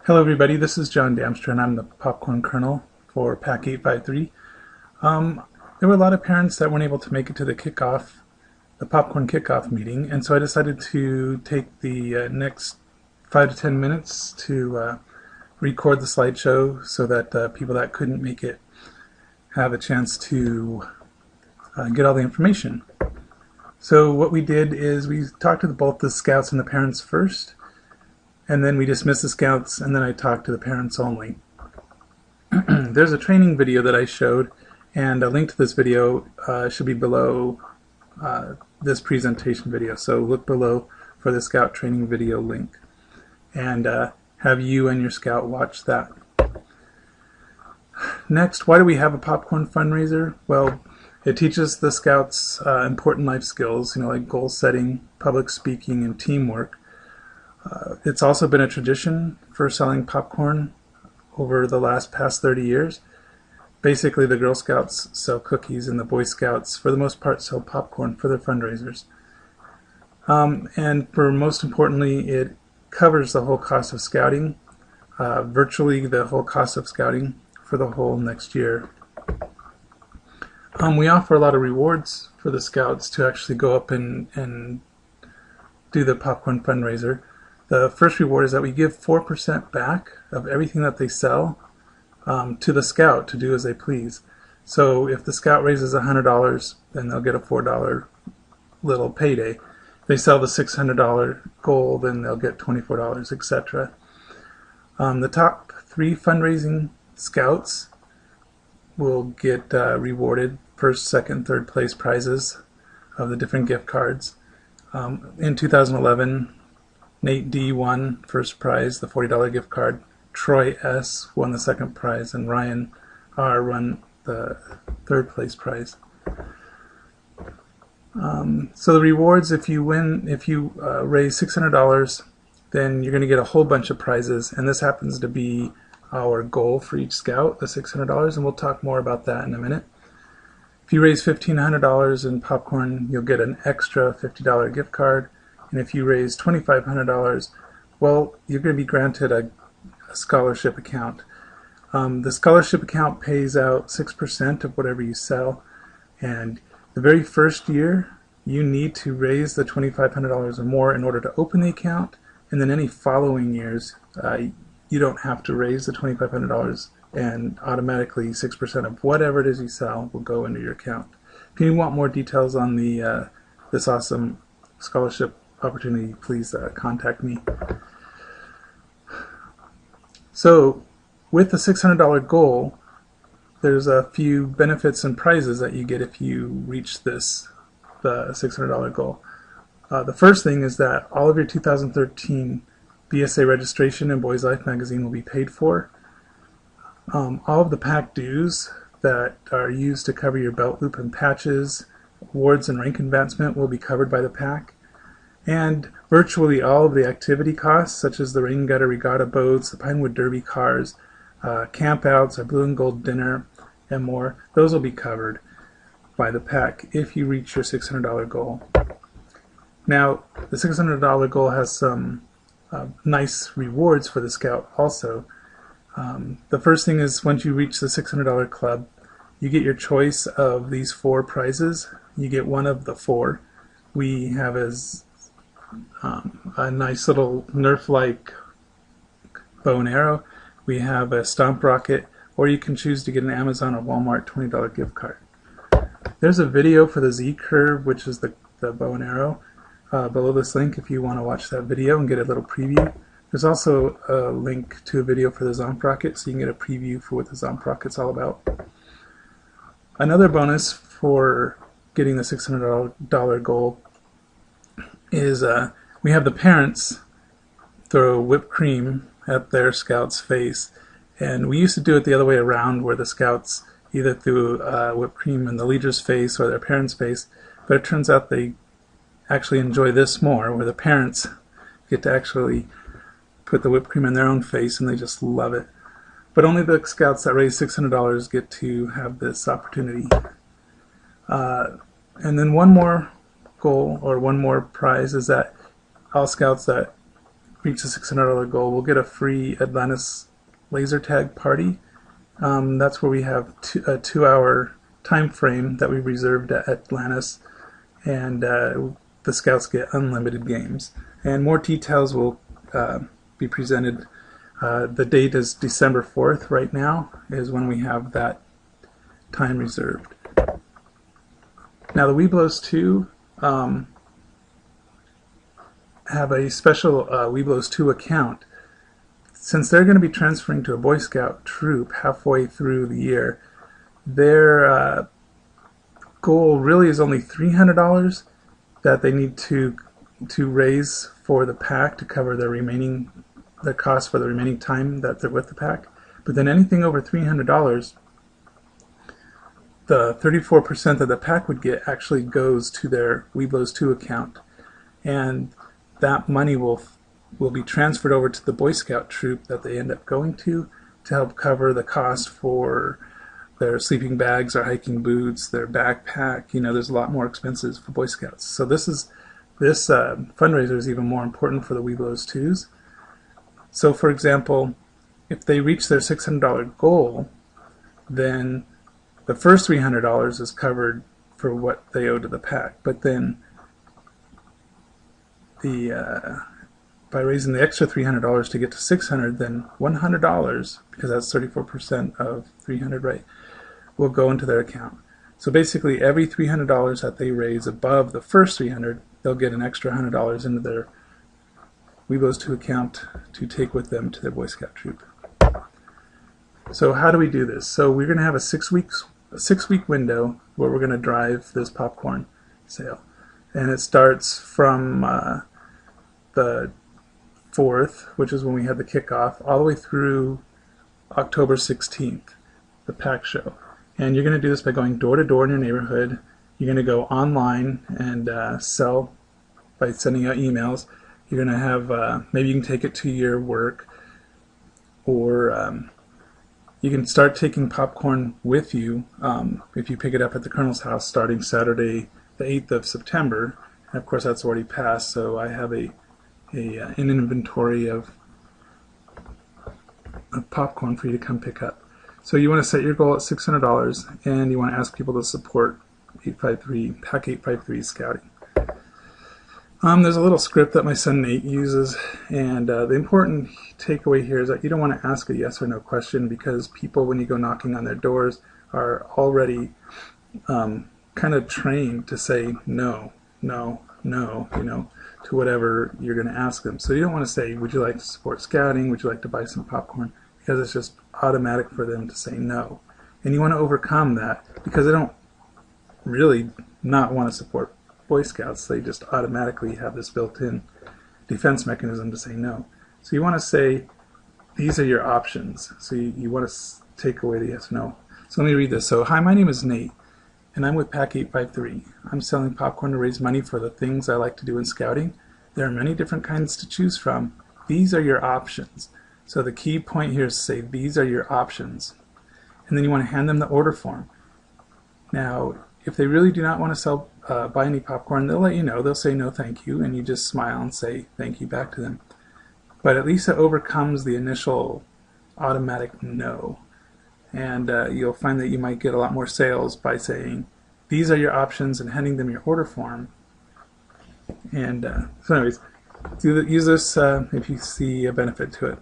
Hello everybody, this is John Damstra and I'm the Popcorn Colonel for Pack 853. There were a lot of parents that weren't able to make it to the kickoff, the Popcorn Kickoff meeting, and so I decided to take the next 5 to 10 minutes to record the slideshow so that people that couldn't make it have a chance to get all the information. So what we did is we talked to both the scouts and the parents first, and then we dismissed the scouts, and then I talked to the parents only. There's a training video that I showed, and a link to this video should be below this presentation video. So look below for the scout training video link, and have you and your scout watch that. Next, why do we have a popcorn fundraiser? Well, it teaches the scouts important life skills, like goal setting, public speaking, and teamwork. It's also been a tradition for selling popcorn over the past 30 years. Basically, the Girl Scouts sell cookies and the Boy Scouts, for the most part, sell popcorn for their fundraisers. And most importantly, it covers the whole cost of scouting, virtually the whole cost of scouting for the whole next year. We offer a lot of rewards for the scouts to actually go up and do the popcorn fundraiser. The first reward is that we give 4% back of everything that they sell to the scout to do as they please. So if the scout raises $100, then they'll get a $4 little payday. If they sell the $600 goal, then they'll get $24, etc. The top 3 fundraising scouts will get rewarded first, second, third place prizes of the different gift cards. In 2011, Nate D won first prize, the $40 gift card. Troy S won the second prize, and Ryan R won the third place prize. So the rewards, if you raise $600, then you're going to get a whole bunch of prizes, and this happens to be our goal for each scout, the $600, and we'll talk more about that in a minute. If you raise $1,500 in popcorn, you'll get an extra $50 gift card. And if you raise $2,500, well, you're going to be granted a scholarship account. The scholarship account pays out 6% of whatever you sell. And the very first year, you need to raise the $2,500 or more in order to open the account. And then any following years, you don't have to raise the $2,500, and automatically 6% of whatever it is you sell will go into your account. If you want more details on this awesome scholarship opportunity, please contact me. So with the $600 goal, there's a few benefits and prizes that you get if you reach the $600 goal. The first thing is that all of your 2013 BSA registration in Boys Life magazine will be paid for. All of the pack dues that are used to cover your belt loop and patches, awards, and rank advancement will be covered by the pack. And virtually all of the activity costs, such as the rain gutter regatta boats, the Pinewood Derby cars, campouts, our blue and gold dinner, and more, those will be covered by the pack if you reach your $600 goal. Now, the $600 goal has some nice rewards for the scout also. The first thing is, once you reach the $600 club, you get your choice of these 4 prizes. You get one of the 4. We have a nice little Nerf-like bow and arrow. We have a stomp rocket, or you can choose to get an Amazon or Walmart $20 gift card. There's a video for the Z-Curve, which is the bow and arrow, below this link if you want to watch that video and get a little preview. There's also a link to a video for the Zomp rocket, so you can get a preview for what the Zomp rocket's all about. Another bonus for getting the $600 goal is we have the parents throw whipped cream at their scout's face, and we used to do it the other way around, where the scouts either threw whipped cream in the leader's face or their parents' face, but it turns out they actually enjoy this more, where the parents get to actually put the whipped cream in their own face, and they just love it. But only the scouts that raise $600 get to have this opportunity. And then one more goal, or one more prize, is that all scouts that reach the $600 goal, we'll get a free Atlantis laser tag party. That's where we have a 2-hour time frame that we reserved at Atlantis, and the scouts get unlimited games. And more details will be presented. The date is December 4th right now, is when we have that time reserved. Now the Webelos 2 have a special Webelos 2 account. Since they're going to be transferring to a Boy Scout troop halfway through the year, their goal really is only $300 that they need to raise for the pack to cover the cost for the remaining time that they're with the pack. But then anything over $300, the 34% that the pack would get actually goes to their Webelos 2 account, and that money will be transferred over to the Boy Scout troop that they end up going to help cover the cost for their sleeping bags, their hiking boots, their backpack. There's a lot more expenses for Boy Scouts. So this fundraiser is even more important for the Webelos 2s. So for example, if they reach their $600 goal, then the first $300 is covered for what they owe to the pack. But then by raising the extra $300 to get to $600, then $100, because that's 34% of 300, right, will go into their account. So basically every $300 that they raise above the first $300, they'll get an extra $100 into their Webelos 2 account to take with them to their Boy Scout troop. So how do we do this? So we're going to have a 6-week window where we're going to drive this popcorn sale, and it starts from the 4th, which is when we had the kickoff, all the way through October 16th, the pack show. And you're going to do this by going door to door in your neighborhood. You're going to go online and sell by sending out emails. You're going to have, maybe you can take it to your work, or you can start taking popcorn with you if you pick it up at the Colonel's house starting Saturday the 8th of September. And of course that's already passed, so I have an inventory of popcorn for you to come pick up. So you want to set your goal at $600, and you want to ask people to support Pack 853 Scouting. There's a little script that my son Nate uses, and the important takeaway here is that you don't want to ask a yes or no question, because people, when you go knocking on their doors, are already kind of trained to say no, no, no, to whatever you're going to ask them. So you don't want to say, would you like to support Scouting? Would you like to buy some popcorn? Because it's just automatic for them to say no. And you want to overcome that, because they don't really not want to support Boy Scouts. They just automatically have this built-in defense mechanism to say no. So you want to say, these are your options. So you want to take away the yes or no. So let me read this. So, hi, my name is Nate, and I'm with Pack 853. I'm selling popcorn to raise money for the things I like to do in Scouting. There are many different kinds to choose from. These are your options. So the key point here is to say, these are your options. And then you want to hand them the order form. Now, if they really do not want to buy any popcorn, they'll let you know. They'll say no thank you, and you just smile and say thank you back to them. But at least it overcomes the initial automatic no. And you'll find that you might get a lot more sales by saying, these are your options, and handing them your order form. And so anyways, use this if you see a benefit to it.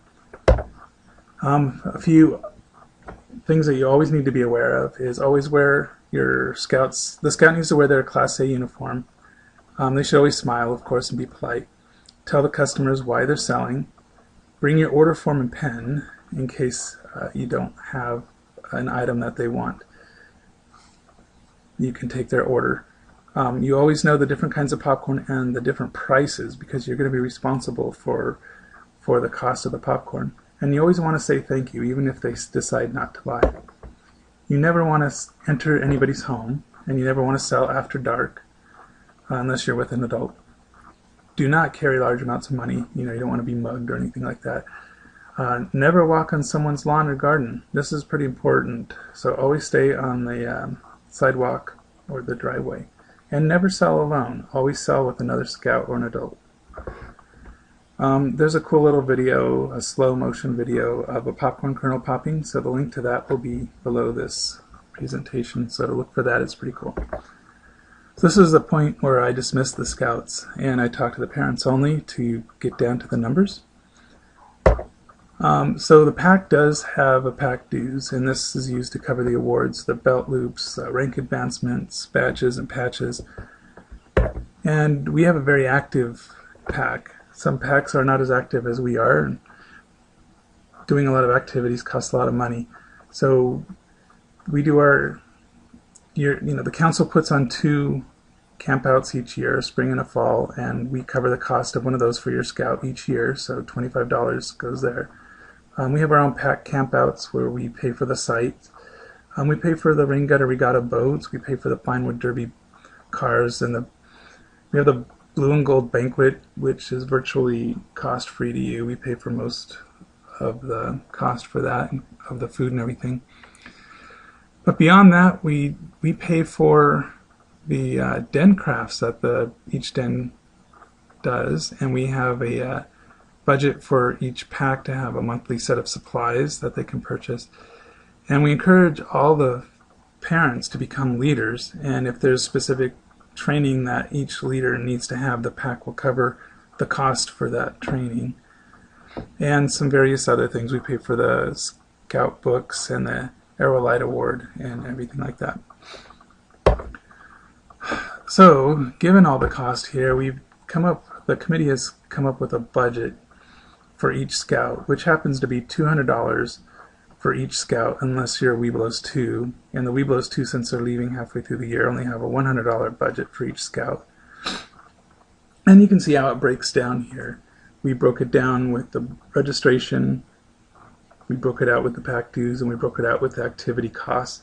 A few things that you always need to be aware of is always wear the scout needs to wear their Class A uniform. They should always smile, of course, and be polite. Tell the customers why they're selling. Bring your order form and pen in case you don't have an item that they want. You can take their order. You always know the different kinds of popcorn and the different prices, because you're going to be responsible for the cost of the popcorn. And you always want to say thank you, even if they decide not to buy. You never want to enter anybody's home, and you never want to sell after dark unless you're with an adult. Do not carry large amounts of money. You don't want to be mugged or anything like that. Never walk on someone's lawn or garden. This is pretty important. So always stay on the sidewalk or the driveway. And never sell alone. Always sell with another scout or an adult. There's a cool little video, a slow motion video of a popcorn kernel popping, so the link to that will be below this presentation, so to look for that. It's pretty cool. So this is the point where I dismissed the scouts and I talked to the parents only to get down to the numbers. So the pack does have a pack dues, and this is used to cover the awards, the belt loops, rank advancements, badges, and patches. And we have a very active pack. Some packs are not as active as we are, and doing a lot of activities costs a lot of money. So we do the council puts on 2 campouts each year, a spring and a fall, and we cover the cost of one of those for your scout each year, so $25 goes there. We have our own pack campouts where we pay for the site. We pay for the rain gutter regatta boats. We pay for the Pinewood Derby cars, and we have the Blue and Gold banquet, which is virtually cost-free to you. We pay for most of the cost for that, of the food and everything. But beyond that, we pay for the den crafts that each den does, and we have a budget for each pack to have a monthly set of supplies that they can purchase. And we encourage all the parents to become leaders, and if there's specific training that each leader needs to have, the pack will cover the cost for that training. And some various other things. We pay for the scout books and the Aerolite Award and everything like that. So, given all the cost here, the committee has come up with a budget for each scout, which happens to be $200 for each scout, unless you're Webelos 2. And the Webelos 2, since they're leaving halfway through the year, only have a $100 budget for each scout. And you can see how it breaks down here. We broke it down with the registration, we broke it out with the pack dues, and we broke it out with the activity costs.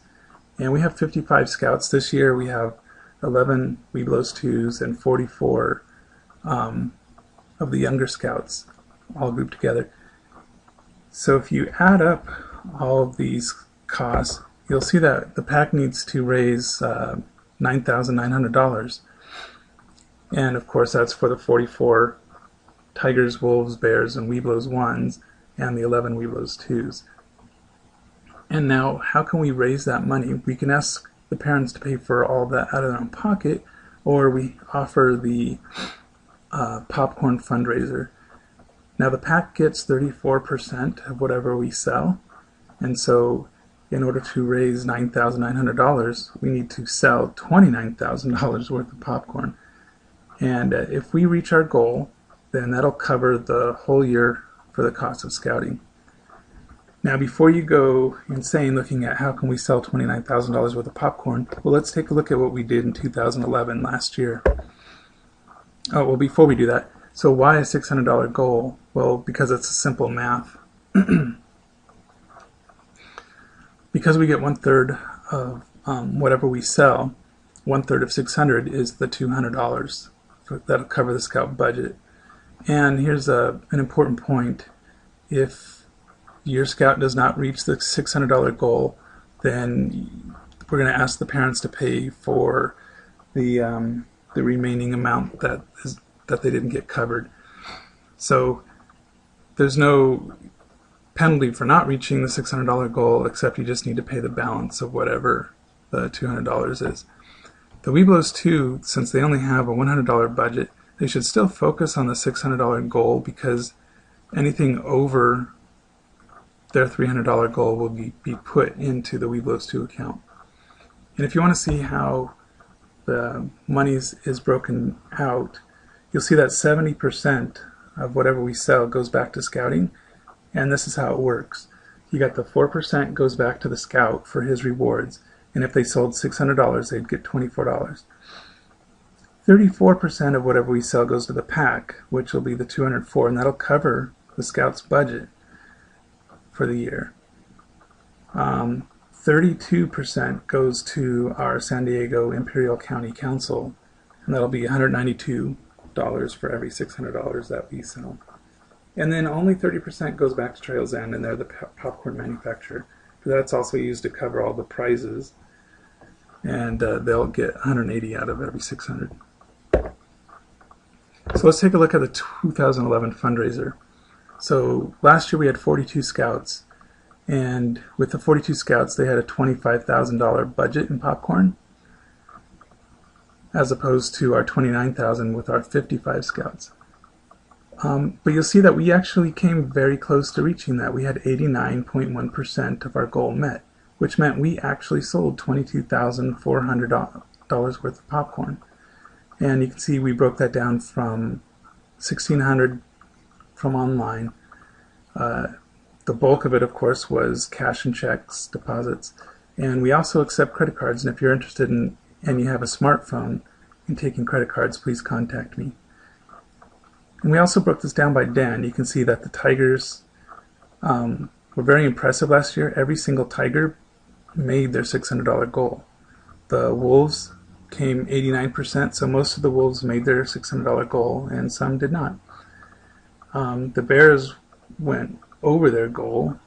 And we have 55 scouts this year. We have 11 Webelos 2s and 44 of the younger scouts all grouped together. So if you add up all of these costs, you'll see that the pack needs to raise $9,900. And of course that's for the 44 Tigers, Wolves, Bears, and Webelos 1s and the 11 Webelos 2s. And now, how can we raise that money? We can ask the parents to pay for all that out of their own pocket, or we offer the popcorn fundraiser. Now the pack gets 34% of whatever we sell, and so in order to raise $9,900, we need to sell $29,000 worth of popcorn. And if we reach our goal, then that'll cover the whole year for the cost of scouting. Now before you go insane looking at how can we sell $29,000 worth of popcorn, well, let's take a look at what we did in 2011 last year. Oh, well, before we do that, so why a $600 goal? Well, because it's a simple math. Because we get 1/3 of whatever we sell, 1/3 of 600 is the $200 that'll cover the scout budget. And here's an important point. If your scout does not reach the $600 goal, then we're going to ask the parents to pay for the remaining amount that they didn't get covered. So there's no penalty for not reaching the $600 goal, except you just need to pay the balance of whatever the $200 is. The Webelos 2, since they only have a $100 budget, they should still focus on the $600 goal, because anything over their $300 goal will be put into the Webelos 2 account. And if you want to see how the money is broken out, you'll see that 70% of whatever we sell goes back to scouting, and this is how it works. You got the 4% goes back to the scout for his rewards, and if they sold $600, they'd get $24. 34% of whatever we sell goes to the pack, which will be the $204, and that'll cover the scout's budget for the year. 32% goes to our San Diego Imperial County Council, and that'll be $192 for every $600 that we sell. And then only 30% goes back to Trails End, and they're the popcorn manufacturer. That's also used to cover all the prizes, and they'll get $180 out of every $600. So let's take a look at the 2011 fundraiser. So last year we had 42 scouts, and with the 42 scouts they had a $25,000 budget in popcorn, as opposed to our $29,000 with our 55 scouts. But you'll see that we actually came very close to reaching that. We had 89.1% of our goal met, which meant we actually sold $22,400 worth of popcorn. And you can see we broke that down from $1,600 from online. The bulk of it, of course, was cash and checks, deposits. And we also accept credit cards. And if you're interested in and you have a smartphone in taking credit cards, please contact me. And we also broke this down by den. You can see that the tigers were very impressive last year. Every single tiger made their $600 goal. The wolves came 89%, so most of the wolves made their $600 goal, and some did not. The bears went over their goal,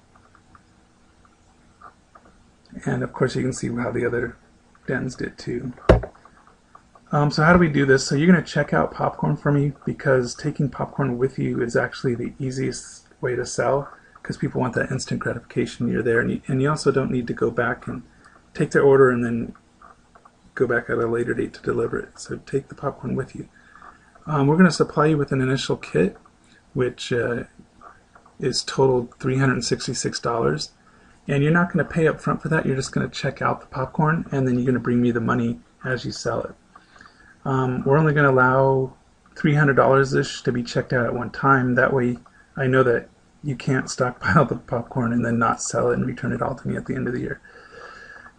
and of course you can see how the other dens did too. So how do we do this? So you're going to check out popcorn for me, because taking popcorn with you is actually the easiest way to sell, because people want that instant gratification. You're there, and you also don't need to go back and take their order and then go back at a later date to deliver it. So take the popcorn with you. We're going to supply you with an initial kit, which is totaled $366. And you're not going to pay up front for that. You're just going to check out the popcorn, and then you're going to bring me the money as you sell it. We're only going to allow $300-ish to be checked out at one time. That way I know that you can't stockpile the popcorn and then not sell it and return it all to me at the end of the year.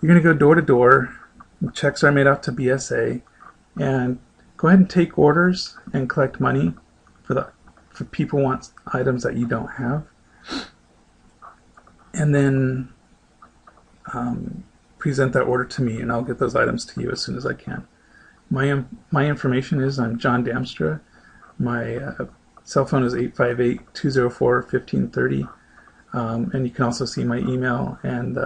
You're going to go door to door. Checks are made out to BSA, and go ahead and take orders and collect money for people who want items that you don't have, and then present that order to me, and I'll get those items to you as soon as I can. My information is I'm John Damstra. My cell phone is 858-204-1530, and you can also see my email and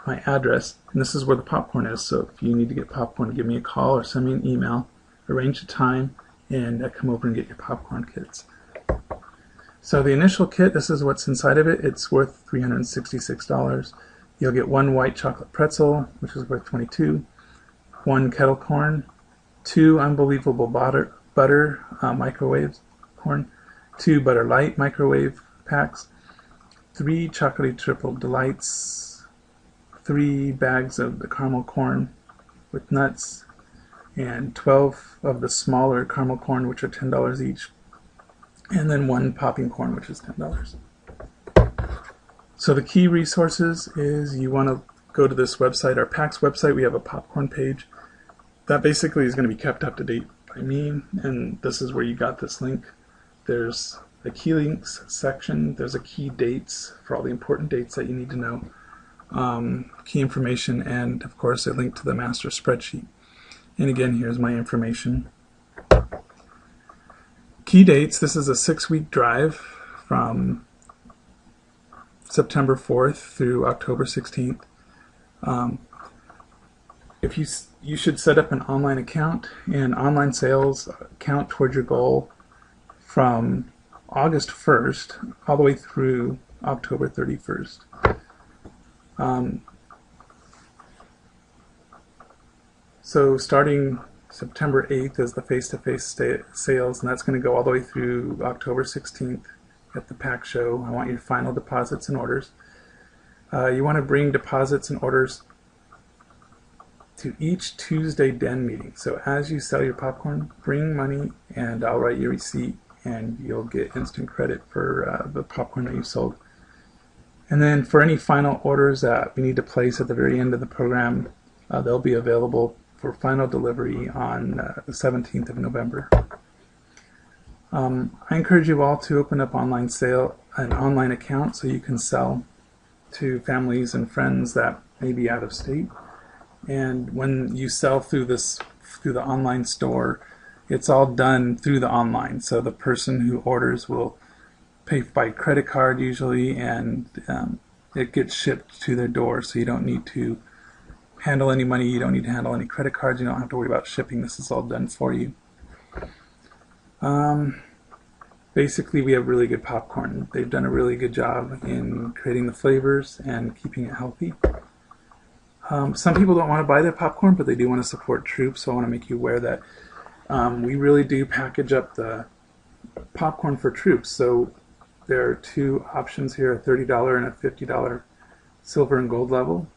my address, and this is where the popcorn is. So if you need to get popcorn, give me a call or send me an email, arrange a time, and come over and get your popcorn kits. So the initial kit, this is what's inside of it. It's worth $366. You'll get one white chocolate pretzel, which is worth $22, one kettle corn, two unbelievable butter microwave corn, two butter light microwave packs, three chocolatey triple delights, 3 bags of the caramel corn with nuts, and 12 of the smaller caramel corn, which are $10 each, and then 1 popping corn, which is $10. So the key resources is you want to go to this website, our PAX website. We have a popcorn page that basically is going to be kept up to date by me, and this is where you got this link. There's a key links section, there's a key dates for all the important dates that you need to know, key information, and of course a link to the master spreadsheet. And again, here's my information. Key dates, this is a 6-week drive from September 4th through October 16th. If you should set up an online account and online sales count towards your goal from August 1st all the way through October 31st. So starting September 8th is the face-to-face sales, and that's going to go all the way through October 16th at the PAX show. I want your final deposits and orders. You want to bring deposits and orders to each Tuesday den meeting. So as you sell your popcorn, bring money and I'll write your receipt, and you'll get instant credit for the popcorn that you sold. And then for any final orders that we need to place at the very end of the program, they'll be available for final delivery on the 17th of November. I encourage you all to open up an online account so you can sell to families and friends that may be out of state. And when you sell through the online store, it's all done through the online. So the person who orders will pay by credit card usually, and it gets shipped to their door. So you don't need to handle any money. You don't need to handle any credit cards. You don't have to worry about shipping. This is all done for you. Basically, we have really good popcorn. They've done a really good job in creating the flavors and keeping it healthy. Some people don't want to buy their popcorn, but they do want to support troops, so I want to make you aware that we really do package up the popcorn for troops. So there are two options here, a $30 and a $50 silver and gold level.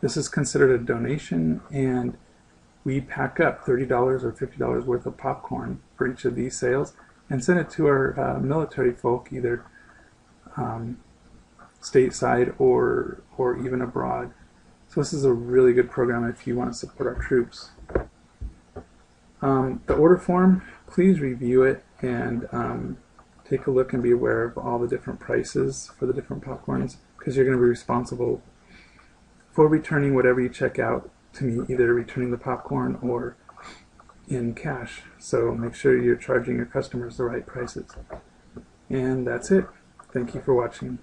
This is considered a donation, and we pack up $30 or $50 worth of popcorn for each of these sales and send it to our military folk, either stateside or even abroad. So this is a really good program if you want to support our troops. The order form, please review it and take a look and be aware of all the different prices for the different popcorns, because you're going to be responsible for returning whatever you check out to me, either returning the popcorn or in cash. So make sure you're charging your customers the right prices. And that's it. Thank you for watching.